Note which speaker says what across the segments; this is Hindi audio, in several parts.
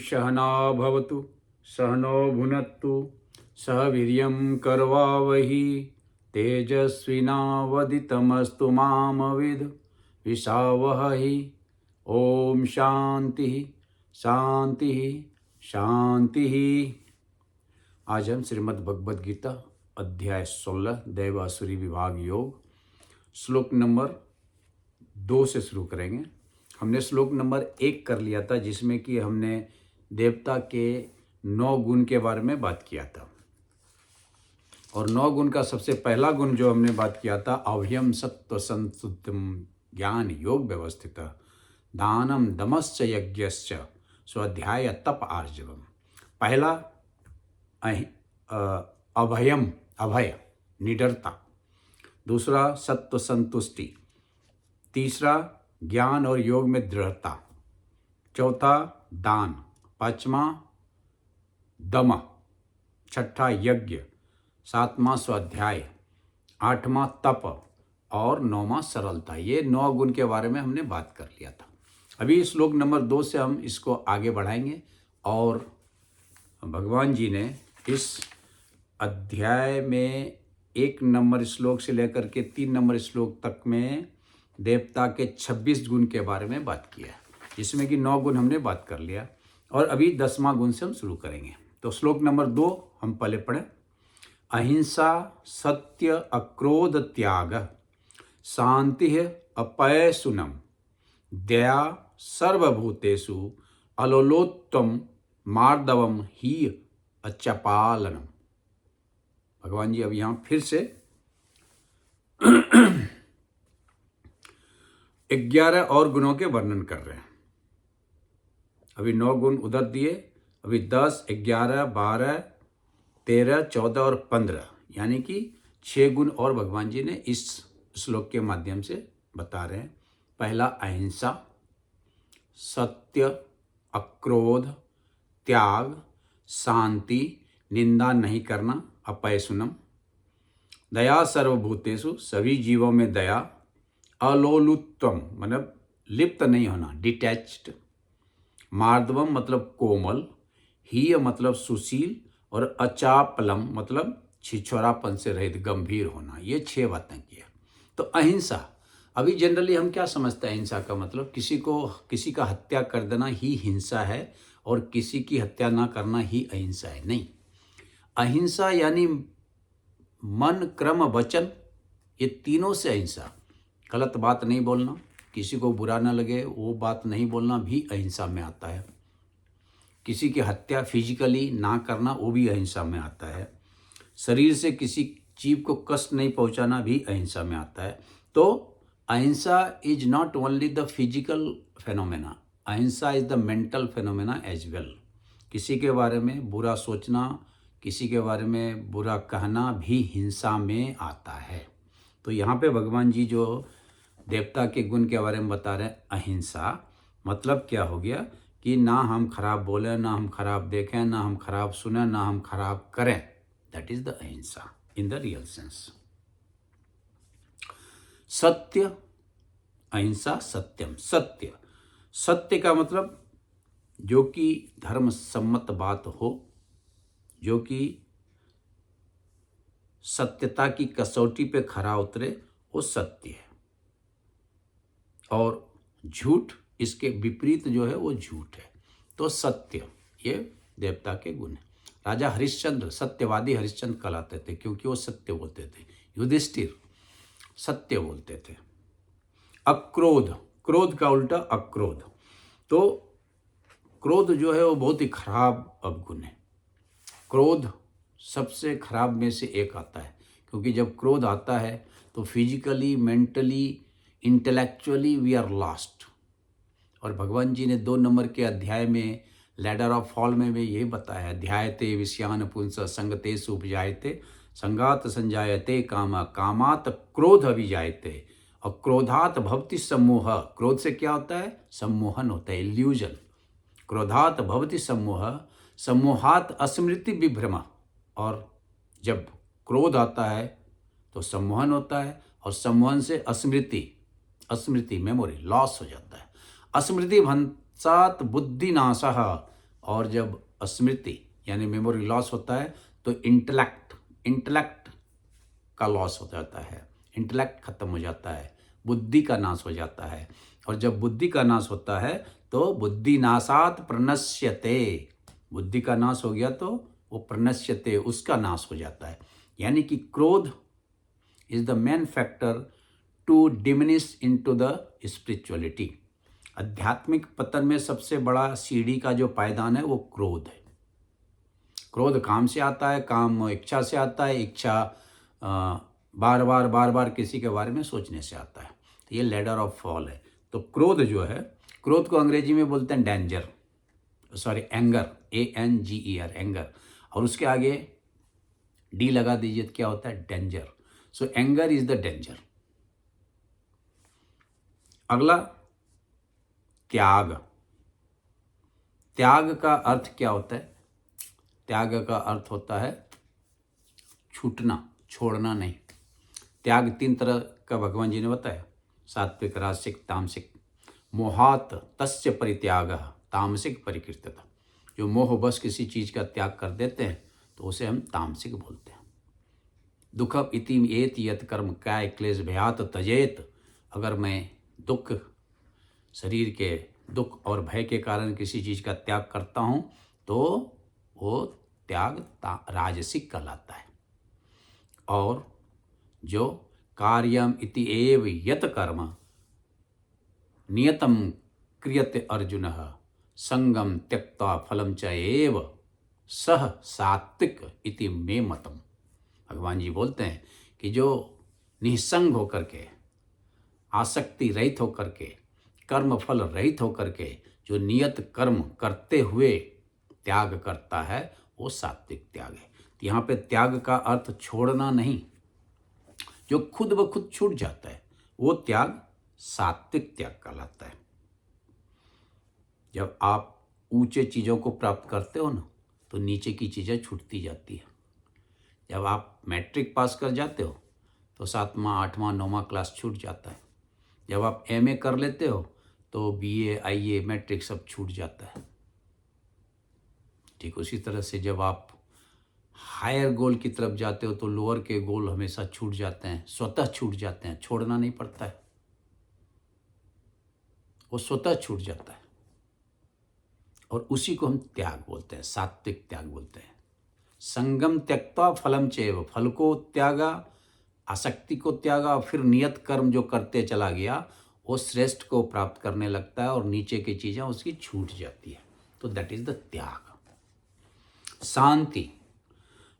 Speaker 1: सहना भवतु सहनो भुनक्तु सह वीर्यं करवावहि तेजस्विनावदितमस्तु मामविद् विषावहहि। ओम शांति शांति शांति। आज हम श्रीमद् भगवद गीता अध्याय 16 दैव आसुरी विभाग योग श्लोक नंबर 2 से शुरू करेंगे। हमने श्लोक नंबर 1 कर लिया था, जिसमें कि हमने देवता के 9 गुण के बारे में बात किया था। और 9 गुण का सबसे पहला गुण जो हमने बात किया था, अभयम सत्व संस्तुत्यम ज्ञान योग व्यवस्थित दानम दमश्च यज्ञश्च स्वाध्याय तप आर्जवम। पहला अभयम अभय निडरता, दूसरा सत्व संतुष्टि, तीसरा ज्ञान और योग में दृढ़ता, चौथा दान, पांचवा दम, छठा यज्ञ, सातवां स्वाध्याय, आठवां तप और 9वां सरलता। ये 9 गुण के बारे में हमने बात कर लिया था। अभी श्लोक नंबर 2 से हम इसको आगे बढ़ाएंगे और भगवान जी ने इस अध्याय में 1 नंबर श्लोक से लेकर के 3 नंबर श्लोक तक में देवता के 26 गुण के बारे में बात किया, जिसमें कि 9 गुण हमने बात कर लिया और अभी 10वां गुण से हम शुरू करेंगे। तो श्लोक नंबर 2 हम पहले पढ़ें। अहिंसा सत्य अक्रोध त्याग शांति अपैशुनम दया सर्वभूतेषु अलोलोत्तम मार्दवम ही अचपालनम। भगवान जी अब यहाँ फिर से 11 और गुणों के वर्णन कर रहे हैं। अभी 9 गुण उधर दिए, अभी 10, 11, 12, 13, 14 और 15 यानी कि 6 गुण और भगवान जी ने इस श्लोक के माध्यम से बता रहे हैं। पहला अहिंसा, सत्य, अक्रोध, त्याग, शांति, निंदा नहीं करना, अपैशुनम, दया सर्वभूतेषु सभी जीवों में दया, अलोलुत्वम मतलब लिप्त नहीं होना, डिटैच्ड, मार्दवम मतलब कोमल, हीय मतलब सुशील और अचापलम मतलब छिछोरापन से रहित गंभीर होना। ये 6 बातें किया। तो अहिंसा, अभी जनरली हम क्या समझते हैं अहिंसा का मतलब? किसी का हत्या कर देना ही हिंसा है और किसी की हत्या ना करना ही अहिंसा है। नहीं, अहिंसा यानी मन क्रम वचन, ये तीनों से अहिंसा। गलत बात नहीं बोलना, किसी को बुरा ना लगे वो बात नहीं बोलना भी अहिंसा में आता है। किसी की हत्या फिजिकली ना करना वो भी अहिंसा में आता है। शरीर से किसी जीव को कष्ट नहीं पहुंचाना भी अहिंसा में आता है। तो ahimsa is not only the physical phenomena, ahimsa is the mental phenomena as well. किसी के बारे में बुरा सोचना, किसी के बारे में बुरा कहना भी हिंसा में आता है। तो यहाँ पे भगवान जी जो देवता के गुण के बारे में बता रहे हैं, अहिंसा मतलब क्या हो गया कि ना हम खराब बोलें, ना हम खराब देखें, ना हम खराब सुने, ना हम खराब करें। दैट इज द अहिंसा इन द रियल सेंस। सत्य, अहिंसा सत्यम, सत्य, सत्य का मतलब जो कि धर्म सम्मत बात हो, जो कि सत्यता की कसौटी पे खरा उतरे, वो सत्य है। और झूठ, इसके विपरीत जो है वो झूठ है। तो सत्य, ये देवता के गुण है। राजा हरिश्चंद्र सत्यवादी हरिश्चंद्र कहलाते थे क्योंकि वो सत्य बोलते थे। युधिष्ठिर सत्य बोलते थे। अक्रोध, क्रोध का उल्टा अक्रोध। तो क्रोध जो है वो बहुत ही खराब अवगुण है। क्रोध सबसे खराब में से एक आता है, क्योंकि जब क्रोध आता है तो physically, mentally, intellectually we are lost. और भगवान जी ने 2 नंबर के अध्याय में लैडर ऑफ फॉल में भी यही बताया, ध्यायते विषयान पुंस संगतेषु उपजायते संगात संजायते कामा कामात क्रोध अभिजायते और क्रोधात भवति सम्मोह। क्रोध से क्या होता है? सम्मोहन होता है, इल्यूजन। क्रोधात भवति सम्मोह, सम्मोहात अस्मृति विभ्रम। और जब क्रोध आता है तो सम्मोहन होता है और सम्मोहन से अस्मृति मेमोरी लॉस हो जाता है। अस्मृति भंसात बुद्धिनाशः, और जब स्मृति यानी मेमोरी लॉस होता है तो इंटेलेक्ट का लॉस हो जाता है, इंटेलेक्ट खत्म हो जाता है, बुद्धि का नाश हो जाता है। और जब बुद्धि का नाश होता है तो बुद्धि नाशात प्रणश्यते, बुद्धि का नाश हो गया तो वो प्रणश्यते, उसका नाश हो जाता है। यानी कि क्रोध is the main factor to diminish into the spirituality. आध्यात्मिक पतन में सबसे बड़ा सीढ़ी का जो पायदान है वो क्रोध है। क्रोध काम से आता है, काम इच्छा से आता है, इच्छा बार बार किसी के बारे में सोचने से आता है। तो ये लैडर ऑफ फॉल है। तो क्रोध जो है, क्रोध को अंग्रेजी में बोलते हैं एंगर, ANGER, एंगर। और उसके आगे डी लगा दीजिए तो क्या होता है, danger. So anger is the danger. अगला त्याग। त्याग का अर्थ क्या होता है? त्याग का अर्थ होता है छूटना, छोड़ना नहीं। त्याग 3 तरह का भगवान जी ने बताया, सात्विक, राजसिक, तामसिक। मोहात तस्य परित्याग तामसिक परिकीर्तता। जो मोह बस किसी चीज़ का त्याग कर देते हैं तो उसे हम तामसिक बोलते हैं। दुखम इति एत यत कर्म काय क्लेश भयात तजेत। अगर मैं दुख, शरीर के दुख और भय के कारण किसी चीज़ का त्याग करता हूँ तो वो त्याग राजसिक कहलाता है। और जो कार्यम इति एव यत कर्म नियतम क्रियते अर्जुन संगम त्यक्ता फलम च एव सह सात्विक इति मे मतम। भगवान जी बोलते हैं कि जो निसंग होकर के, आसक्ति रहित होकर के, कर्म फल रहित होकर के जो नियत कर्म करते हुए त्याग करता है वो सात्विक त्याग है। तो यहाँ पे त्याग का अर्थ छोड़ना नहीं, जो खुद ब खुद छूट जाता है वो त्याग सात्विक त्याग कहलाता है। जब आप ऊंचे चीज़ों को प्राप्त करते हो ना तो नीचे की चीज़ें छूटती जाती है। जब आप मैट्रिक पास कर जाते हो तो 7वां 8वां 9वां क्लास छूट जाता है। जब आप MA कर लेते हो तो BA IA मैट्रिक सब छूट जाता है। ठीक उसी तरह से जब आप हायर गोल की तरफ जाते हो तो लोअर के गोल हमेशा छूट जाते हैं, स्वतः छूट जाते हैं, छोड़ना नहीं पड़ता है, वो स्वतः छूट जाता है। और उसी को हम त्याग बोलते हैं, सात्विक त्याग बोलते हैं। संगम त्यक्ता फलम चैव, फल को त्यागा, आसक्ति को त्यागा, फिर नियत कर्म जो करते चला गया वो श्रेष्ठ को प्राप्त करने लगता है और नीचे की चीज़ें उसकी छूट जाती है। तो दैट इज द त्याग। शांति,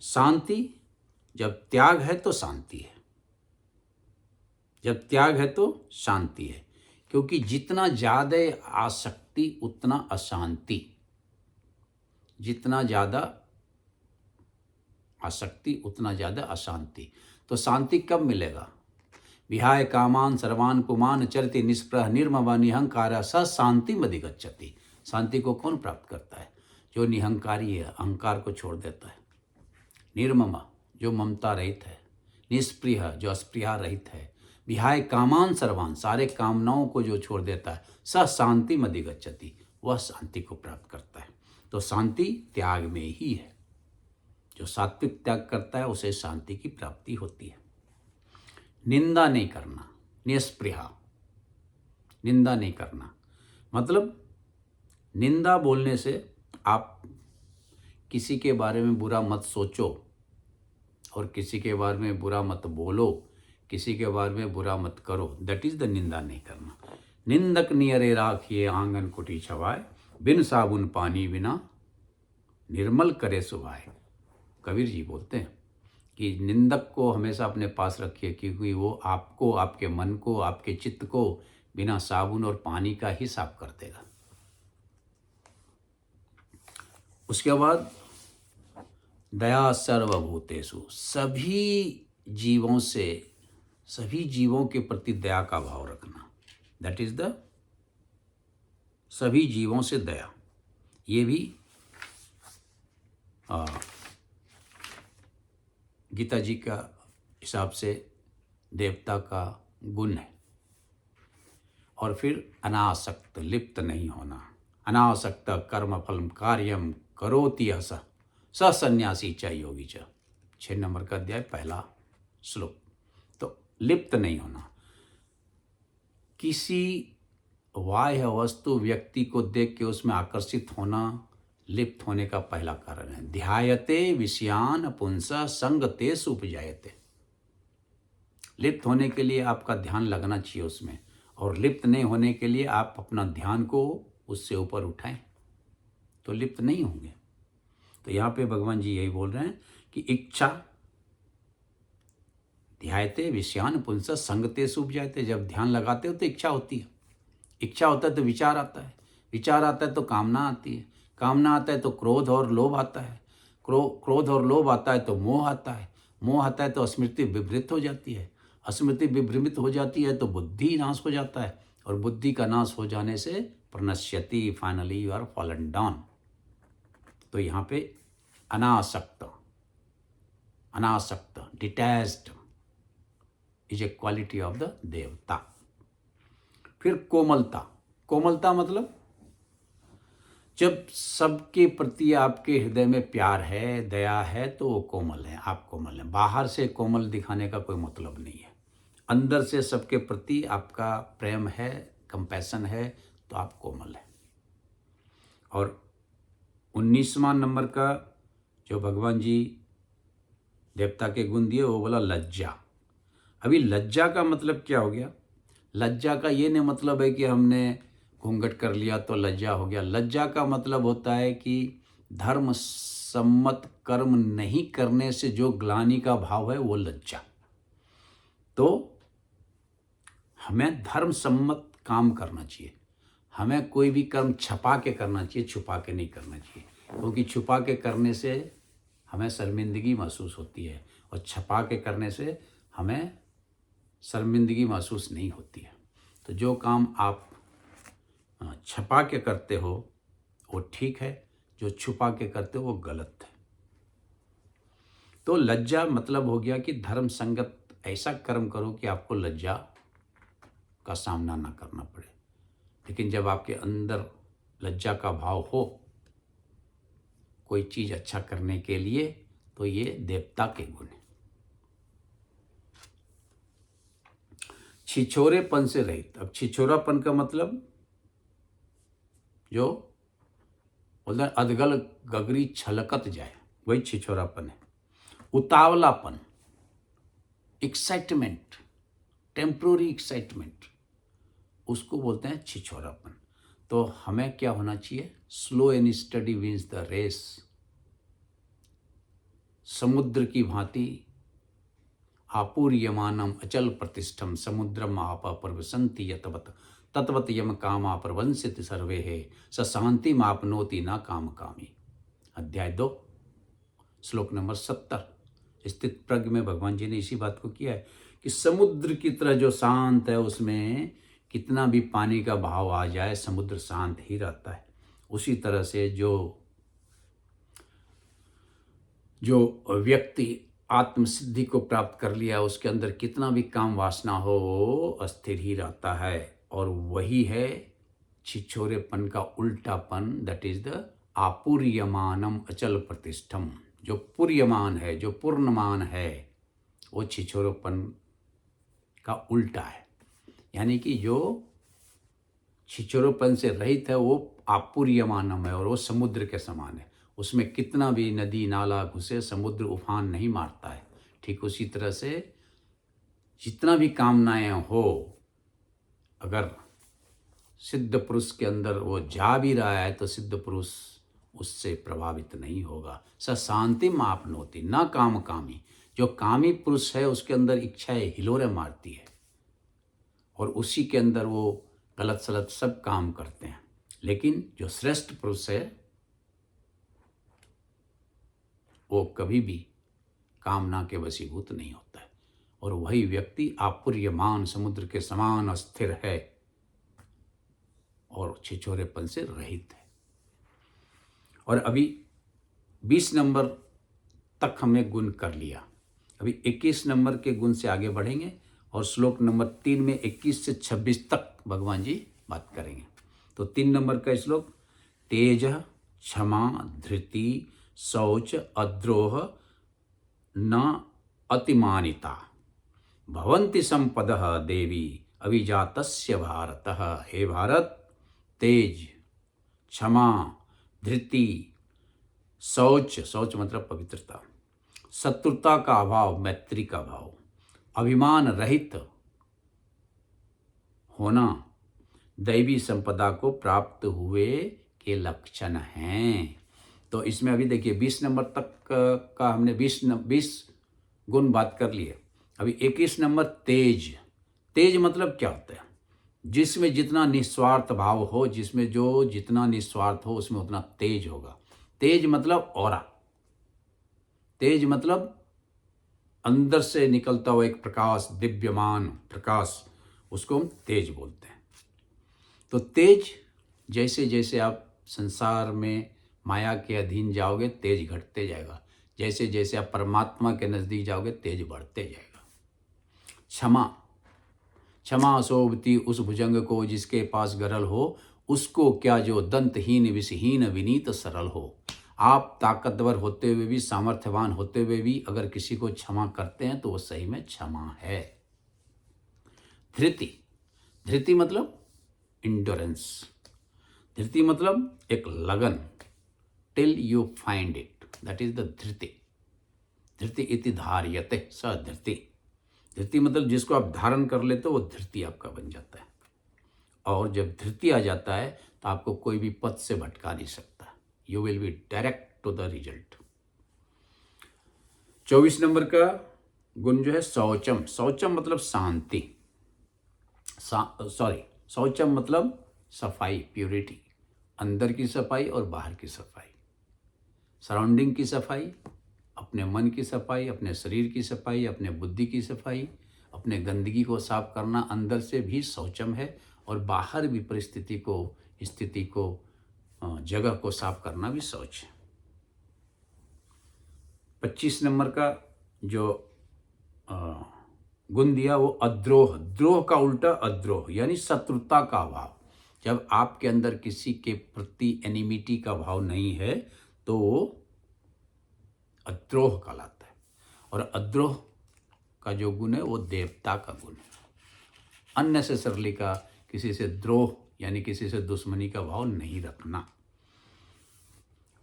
Speaker 1: शांति जब त्याग है तो शांति है, जब त्याग है तो शांति है। क्योंकि जितना ज़्यादा आसक्ति उतना अशांति, जितना ज़्यादा आसक्ति उतना ज़्यादा अशांति। तो शांति कब मिलेगा? विहाय कामान सर्वान पुमान चरति निष्प्रह निर्मम निहंकार स शांति मधिगच्छति। शांति को कौन प्राप्त करता है? जो निहंकारी है, अहंकार को छोड़ देता है। निर्मम जो ममता रहित है, निष्प्रिय जो अस्प्रिया रहित है, विहाय कामान सर्वान सारे कामनाओं को जो छोड़ देता है, स शांति मधिगच्छति वह शांति को प्राप्त करता है। तो शांति त्याग में ही है। जो सात्विक त्याग करता है उसे शांति की प्राप्ति होती है। निंदा नहीं करना, निष्प्रिया, निंदा नहीं करना मतलब निंदा बोलने से आप किसी के बारे में बुरा मत सोचो और किसी के बारे में बुरा मत बोलो, किसी के बारे में बुरा मत करो। दैट इज द निंदा नहीं करना। निंदक नियरे राखिए आंगन कुटी छवाए, बिन साबुन पानी बिना निर्मल करे सुभाए। कबीर जी बोलते हैं कि निंदक को हमेशा अपने पास रखिए क्योंकि वो आपको, आपके मन को, आपके चित्त को बिना साबुन और पानी का ही साफ कर देगा। उसके बाद दया सर्वभूतेषु, सभी जीवों से, सभी जीवों के प्रति दया का भाव रखना। दैट इज द, सभी जीवों से दया। ये भी गीता जी का हिसाब से देवता का गुण है। और फिर अनासक्त, लिप्त नहीं होना, अनासक्त कर्म फलम कार्यम करोति अस स संन्यासी च योगी च। 6 नंबर का अध्याय पहला श्लोक। तो लिप्त नहीं होना, किसी बाह्य वस्तु व्यक्ति को देख के उसमें आकर्षित होना लिप्त होने का पहला कारण है। ध्यायते विषयान पुंसा संगतेषु उपजायते। लिप्त होने के लिए आपका ध्यान लगना चाहिए उसमें, और लिप्त नहीं होने के लिए आप अपना ध्यान को उससे ऊपर उठाएं तो लिप्त नहीं होंगे। तो यहाँ पे भगवान जी यही बोल रहे हैं कि इच्छा, ध्यायते विषयान पुंसा संगतेषु उपजायते। जब ध्यान लगाते हो तो इच्छा होती है, इच्छा होता है तो विचार आता है, विचार आता है तो कामना आती है, कामना आता है तो क्रोध और लोभ आता है, क्रोध और लोभ आता है तो मोह आता है, मोह आता है तो स्मृति विभ्रित हो जाती है, स्मृति विभ्रमित हो जाती है तो बुद्धि नाश हो जाता है, और बुद्धि का नाश हो जाने से प्रणश्यति, finally you are fallen down. तो यहाँ पे अनासक्त, अनासक्त, detached is a quality of the देवता। फिर कोमलता, कोमलता मतलब जब सबके प्रति आपके हृदय में प्यार है, दया है, तो वो कोमल है, आप कोमल हैं। बाहर से कोमल दिखाने का कोई मतलब नहीं है, अंदर से सबके प्रति आपका प्रेम है, कंपैशन है, तो आप कोमल हैं। और 19वां नंबर का जो भगवान जी देवता के गुण दिए वो बोला लज्जा। अभी लज्जा का मतलब क्या हो गया? लज्जा का ये नहीं मतलब है कि हमने घूंघट कर लिया तो लज्जा हो गया। लज्जा का मतलब होता है कि धर्म सम्मत कर्म नहीं करने से जो ग्लानि का भाव है वो लज्जा। तो हमें धर्म सम्मत काम करना चाहिए, हमें कोई भी कर्म छपा के करना चाहिए, छुपा के नहीं करना चाहिए, क्योंकि छुपा के करने से हमें शर्मिंदगी महसूस होती है और छपा के करने से हमें शर्मिंदगी महसूस नहीं होती है। तो जो काम आप छपा के करते हो वो ठीक है, जो छुपा के करते हो वो गलत है। तो लज्जा मतलब हो गया कि धर्म संगत ऐसा कर्म करो कि आपको लज्जा का सामना ना करना पड़े। लेकिन जब आपके अंदर लज्जा का भाव हो कोई चीज़ अच्छा करने के लिए, तो ये देवता के गुण है। छिछोरेपन से रहित। अब छिछोरापन का मतलब जो बोलते हैं अधगल गगरी छलकत जाए, वही छिछोरापन है। उतावलापन, एक्साइटमेंट, टेम्पोररी एक्साइटमेंट, उसको बोलते हैं छिछोरापन। तो हमें क्या होना चाहिए? Slow and study wins the race. समुद्र की भांति आपूर्यमानम अचल प्रतिष्ठम समुद्रम आप प्रवसंति यतवत तत्वत यम कामा प्रवंसित सर्वे है स शांति मापनोति न काम कामी। अध्याय 2 श्लोक नंबर 70 स्थित प्रज्ञ में भगवान जी ने इसी बात को किया है कि समुद्र की तरह जो शांत है, उसमें कितना भी पानी का भाव आ जाए समुद्र शांत ही रहता है। उसी तरह से जो व्यक्ति आत्मसिद्धि को प्राप्त कर लिया, उसके अंदर कितना भी काम वासना हो वो अस्थिर ही रहता है। और वही है छिछोरेपन का उल्टापन, दैट इज द आपूर्यमानम अचल प्रतिष्ठम। जो पूर्यमान है, जो पूर्णमान है, वो छिछोरेपन का उल्टा है। यानी कि जो छिछोरेपन से रहित है वो आपूर्यमानम है, और वो समुद्र के समान है। उसमें कितना भी नदी नाला घुसे, समुद्र उफान नहीं मारता है। ठीक उसी तरह से जितना भी कामनाएं हो, अगर सिद्ध पुरुष के अंदर वो जा भी रहा है तो सिद्ध पुरुष उससे प्रभावित नहीं होगा। स शांति मापनोति न काम कामी। जो कामी पुरुष है उसके अंदर इच्छाएं हिलोरे मारती है और उसी के अंदर वो गलत सलत सब काम करते हैं। लेकिन जो श्रेष्ठ पुरुष है वो कभी भी कामना के वशीभूत नहीं होता है, और वही व्यक्ति आपूर्यमान समुद्र के समान अस्थिर है और छिछोरेपन से रहित है। और अभी 20 नंबर तक हमने गुण कर लिया। अभी 21 नंबर के गुण से आगे बढ़ेंगे और श्लोक नंबर 3 में 21 से 26 तक भगवान जी बात करेंगे। तो 3 नंबर का श्लोक, तेज, क्षमा, धृति, शौच, अद्रोह, न अतिमानिता। भवन्ति संपदः देवी अभिजातस्य भारतः। हे भारत, तेज, क्षमा, धृति, शौच, शौच मतलब पवित्रता, शत्रुता का अभाव, मैत्री का भाव, अभिमान रहित होना दैवी संपदा को प्राप्त हुए के लक्षण हैं। तो इसमें अभी देखिए 20 नंबर तक का हमने 20 गुण बात कर लिए। अभी 21 नंबर तेज। तेज मतलब क्या होता है? जिसमें जितना निस्वार्थ भाव हो, जिसमें जो जितना निस्वार्थ हो उसमें उतना तेज होगा। तेज मतलब ऑरा, तेज मतलब अंदर से निकलता हुआ एक प्रकाश, दिव्यमान प्रकाश, उसको हम तेज बोलते हैं। तो तेज, जैसे जैसे आप संसार में माया के अधीन जाओगे तेज घटते जाएगा, जैसे जैसे आप परमात्मा के नज़दीक जाओगे तेज बढ़ते जाएगा। क्षमा, क्षमा शोभती उस भुजंग को जिसके पास गरल हो, उसको क्या जो दंतहीन विषहीन विनीत सरल हो। आप ताकतवर होते हुए भी, सामर्थ्यवान होते हुए भी अगर किसी को क्षमा करते हैं तो वो सही में क्षमा है। धृति, धृति मतलब इंडोरेंस, धृति मतलब एक लगन, till you find it, that is the धृति। धृति इति धार्यते स धृति। धृति मतलब जिसको आप धारण कर लेते हो वो धृति आपका बन जाता है। और जब धृति आ जाता है तो आपको कोई भी पथ से भटका नहीं सकता। You will be direct to the result. 24 नंबर का गुण जो है शौचम। शौचम मतलब शांति, शौचम मतलब सफाई, प्यूरिटी, अंदर की सफाई और बाहर की सफाई, सराउंडिंग की सफाई, अपने मन की सफाई, अपने शरीर की सफाई, अपने बुद्धि की सफाई, अपने गंदगी को साफ करना अंदर से भी शौचम है, और बाहर भी परिस्थिति को, स्थिति को, जगह को साफ करना भी शौच है। 25 नंबर का जो गुण दिया वो अद्रोह। द्रोह का उल्टा अद्रोह, यानी शत्रुता का भाव। जब आपके अंदर किसी के प्रति एनिमिटी का भाव नहीं है तो वो अद्रोह कहलाता है। और अद्रोह का जो गुण है वो देवता का गुण है। अननेसेसरली का किसी से द्रोह यानी किसी से दुश्मनी का भाव नहीं रखना।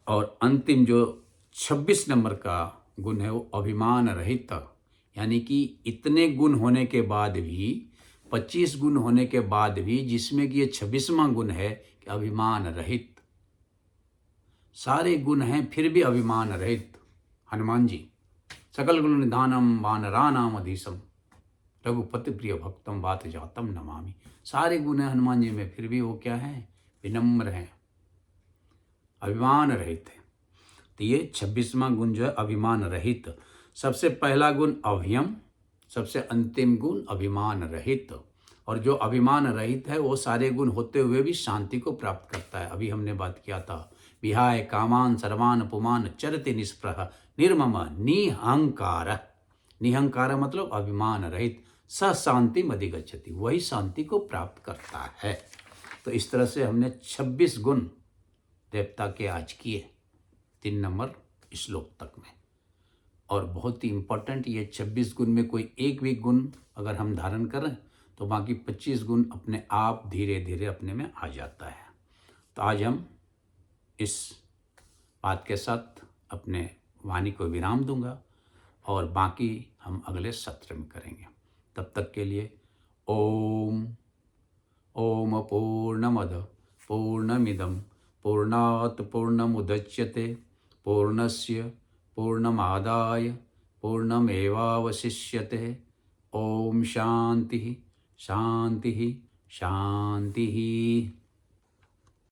Speaker 1: और अंतिम जो 26 नंबर का गुण है वो अभिमान रहित, यानी कि इतने गुण होने के बाद भी, 25 गुण होने के बाद भी, जिसमें कि ये 26वां गुण है कि अभिमान रहित। सारे गुण हैं फिर भी अभिमान रहित। हनुमान जी, सकल गुण निधानम वानरानाम अधीशम रघुपति प्रिय भक्तम वात जातम नमामि। सारे गुण हैं हनुमान जी में, फिर भी वो क्या है? विनम्र हैं, अभिमान रहित है। तो ये 26वां गुण जो है अभिमान रहित। सबसे पहला गुण अभयम, सबसे अंतिम गुण अभिमान रहित। और जो अभिमान रहित है वो सारे गुण होते हुए भी शांति को प्राप्त करता है। अभी हमने बात किया था, विहाय कामान सर्वान पुमान चरति निष्प्रह निर्मम निहंकार। निहंकार मतलब अभिमान रहित। स शांति अधिगच्छति, वही शांति को प्राप्त करता है। तो इस तरह से हमने 26 गुण देवता के आज किए 3 नंबर श्लोक तक में। और बहुत ही इम्पोर्टेंट, ये 26 गुण में कोई एक भी गुण अगर हम धारण करें तो बाकी 25 गुण अपने आप धीरे धीरे अपने में आ जाता है। तो आज हम इस बात के साथ अपने वाणी को विराम दूंगा और बाकी हम अगले सत्र में करेंगे। तब तक के लिए ओम ओम पूर्णमद पूर्णमिदं पूर्णात् पूर्णमुदच्यते पूर्णस्य पूर्णमादाय पूर्णमेवावशिष्यते। ओम शांति शांति शांति।